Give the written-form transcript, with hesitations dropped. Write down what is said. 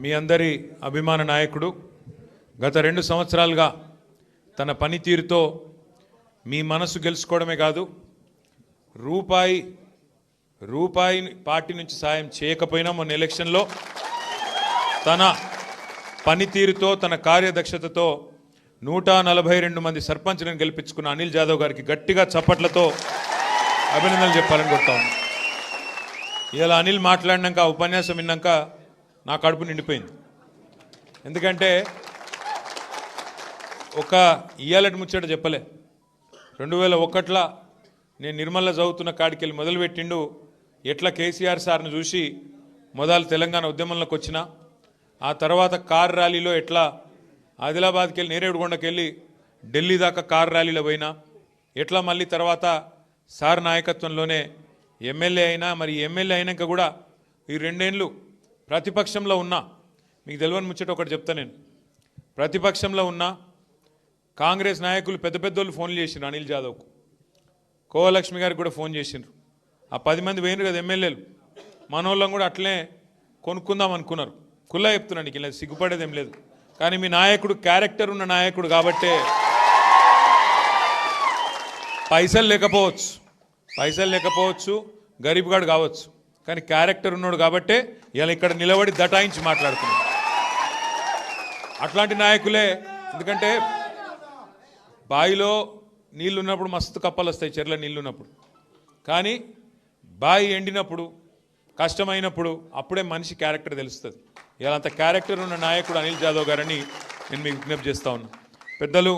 మీ అందరి అభిమాన నాయకుడు గత 2 సంవత్సరాలుగా తన పనితీరుతో మీ మనసు గెలుచుకోవడమే కాదు రూపాయి పార్టీ నుంచి సాయం చేయకపోయినా మొన్న ఎలక్షన్లో తన పనితీరుతో తన కార్యదక్షతతో 142 మంది సర్పంచ్లను గెలిపించుకున్న అనిల్ జాదవ్ గారికి గట్టిగా చప్పట్లతో అభినందనలు చెప్పాలని కోరుతాను. ఇలా అనిల్ మాట్లాడినాక ఉపన్యాసం విన్నాక నా కడుపు నిండిపోయింది. ఎందుకంటే ఒక ఇయ్యాలటి ముచ్చట చెప్పలే. 2001లో నేను నిర్మల్లో చదువుతున్న కాడికి వెళ్ళి మొదలుపెట్టిండు. ఎట్లా కేసీఆర్ సార్ను చూసి మొదలు తెలంగాణ ఉద్యమంలోకి వచ్చిన ఆ తర్వాత కార్ ర్యాలీలో ఎట్లా ఆదిలాబాద్కి వెళ్ళి నేరేడుగొండకి వెళ్ళి ఢిల్లీ దాకా కార్ ర్యాలీలో పోయినా ఎట్లా మళ్ళీ తర్వాత సార్ నాయకత్వంలోనే ఎమ్మెల్యే అయినా మరి ఎమ్మెల్యే అయినాక కూడా ఈ 2 ఏళ్ళు ప్రతిపక్షంలో ఉన్నా. మీకు తెలియని ముచ్చట ఒకటి చెప్తా. నేను ప్రతిపక్షంలో ఉన్నా కాంగ్రెస్ నాయకులు పెద్ద పెద్దోళ్ళు ఫోన్లు చేసిండ్రు అనిల్ జాదవ్కు. కోవలక్ష్మి గారికి కూడా ఫోన్ చేసిండ్రు. ఆ 10 మంది పోయినారు కదా ఎమ్మెల్యేలు, మనోళ్ళం కూడా అట్లనే కొనుక్కుందాం అనుకున్నారు. కుల్లా చెప్తున్నాను, ఇలా సిగ్గుపడేది ఏం లేదు. కానీ మీ నాయకుడు క్యారెక్టర్ ఉన్న నాయకుడు కాబట్టే పైసలు లేకపోవచ్చు గరీబ్గాడు కావచ్చు, కానీ క్యారెక్టర్ ఉన్నాడు కాబట్టే ఇలా ఇక్కడ నిలబడి దటాయించి మాట్లాడుతున్నాడు. అట్లాంటి నాయకులే. ఎందుకంటే బావిలో నీళ్ళు ఉన్నప్పుడు మస్తు కప్పలు వస్తాయి, చెర్ల నీళ్ళు ఉన్నప్పుడు. కానీ బావి ఎండినప్పుడు కష్టమైనప్పుడు అప్పుడే మనిషి క్యారెక్టర్ తెలుస్తుంది. ఇలా అంత క్యారెక్టర్ ఉన్న నాయకుడు అనిల్ జాదవ్ గారని నేను మీకు విజ్ఞప్తి చేస్తా ఉన్నా. పెద్దలు